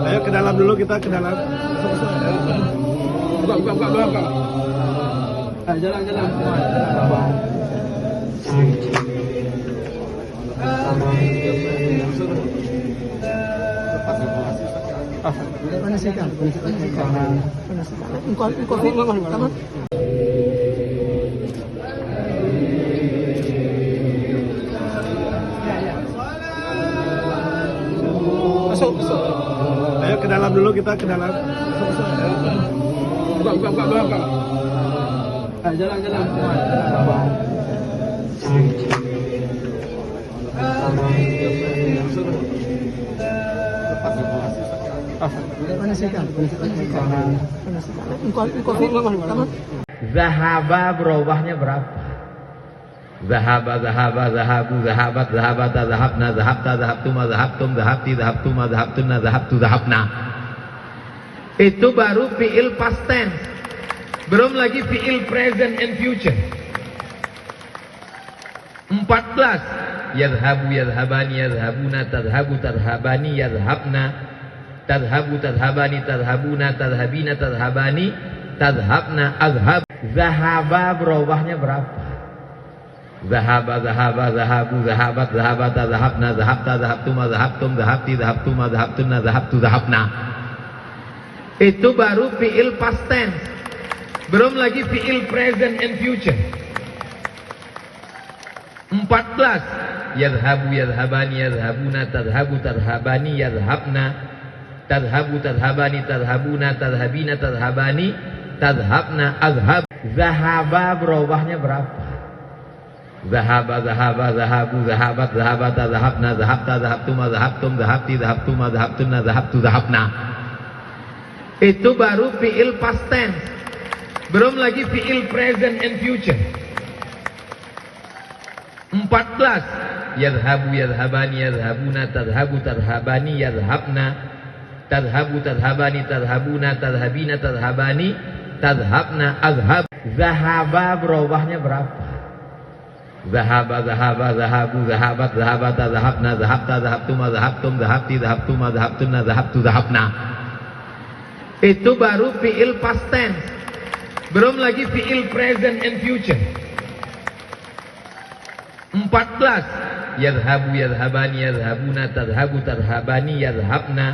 Ayo ke dalam dulu, kita ke dalam. Buka. Jalan. Mana sih kan? Engkau. Masuk. Ayo ke dalam dulu, kita ke dalam. Buka. Jalan. Mana sih kan? Engkau. Zahaba berubahnya berapa? Zahaba, zahabu, zahabat, zahabata, zahabna, zahabta, zahabtuma, zahabtum, zahabti, zahabtuma, zahabtunna, zahabtu, zahabna. Itu baru fi'il past tense. Belum lagi fi'il present and future. 14. Yadhabu, yadhabani, yadhabuna, tadhabu, tadhabani, yadhabna, tadhabu, tadhabani, tadhabuna, tadhabina, tadhabani, tadhabna, azhab. Zahaba berubahnya berapa? Zahaba, zahabu, zahabat, zahabata, zahabna, zahabta, zahabtuma, zahabtum, zahabti, zahabtuma, zahabtunna, zahabtu, zahabna. Itu baru fi'il past tense. Belum lagi fi'il present and future. 14. Yadhabu, yadhabani, yadhabuna, tadhabu, tadhabani, yadhabna, tadhabu, tadhabani, tadhabuna, tadhabina, tadhabani, tadhabna, azhab. Zahaba berubahnya berapa? Zahaba, zahabu, zahabat, zahabata, zahabna, zahabta, zahabtuma, zahabtum, zahabti, zahabtuma, zahabtunna, zahabtu, zahabna. Itu baru fi'il past tense. Belum lagi fi'il present and future. 14. Yadhabu, yadhabani, yadhabuna, tadhabu, tadhabani, yadhabna, tadhabu, tadhabani, tadhabuna, tadhabina, tadhabani, tadhabna, azhab. Zahaba berubahnya berapa? Zahaba, zahabu, zahabat, zahabata, zahabna, zahabta, zahabtuma, zahabtum, zahabti, zahabtuma, zahabtunna, zahabtu, zahabna. Itu baru fi'il past tense. Belum lagi fi'il present and future. 14. Yadhabu, yadhabani, yadhabuna, tadhabu, tadhabani, yadhabna,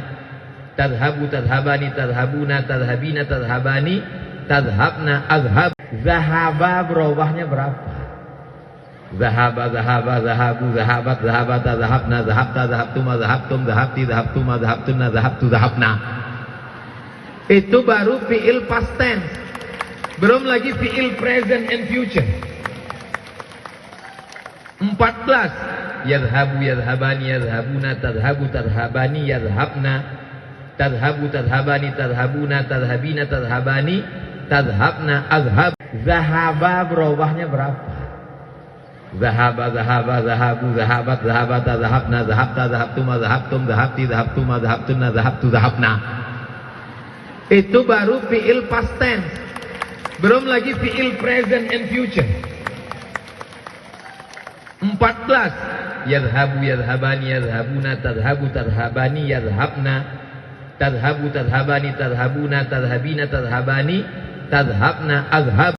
tadhabu, tadhabani, tadhabuna, tadhabina, tadhabani, tadhabna, azhab. Zahaba berubahnya berapa? Zahaba, zahabu, zahabat, zahabata, zahabna, zahabta, zahabtuma, zahabtum, zahabti, zahabtuma, zahabtunna, zahabtu, zahabna. Itu baru fi'il past tense. Belum lagi fi'il present and future. 14. Yadhabu, yadhabani, yadhabuna, tadhabu, tadhabani, yadhabna, tadhabu, tadhabani, tadhabuna, tadhabina, tadhabani, tadhabna, azhab. Zahaba berubahnya berapa? Zahaba, zahabu, zahabat, zahabata, zahabna, zahabta, zahabtuma, zahabtum, zahabti, zahabtuma, zahabtunna, zahabtu, zahabna. Itu baru fi'il past tense. Belum lagi fi'il present and future. 14. Yadhabu, yadhabani, yadhabuna, tadhabu, tadhabani, yadhabna, tadhabu, tadhabani, tadhabuna, tadhabina, tadhabani, tadhabna, azhab.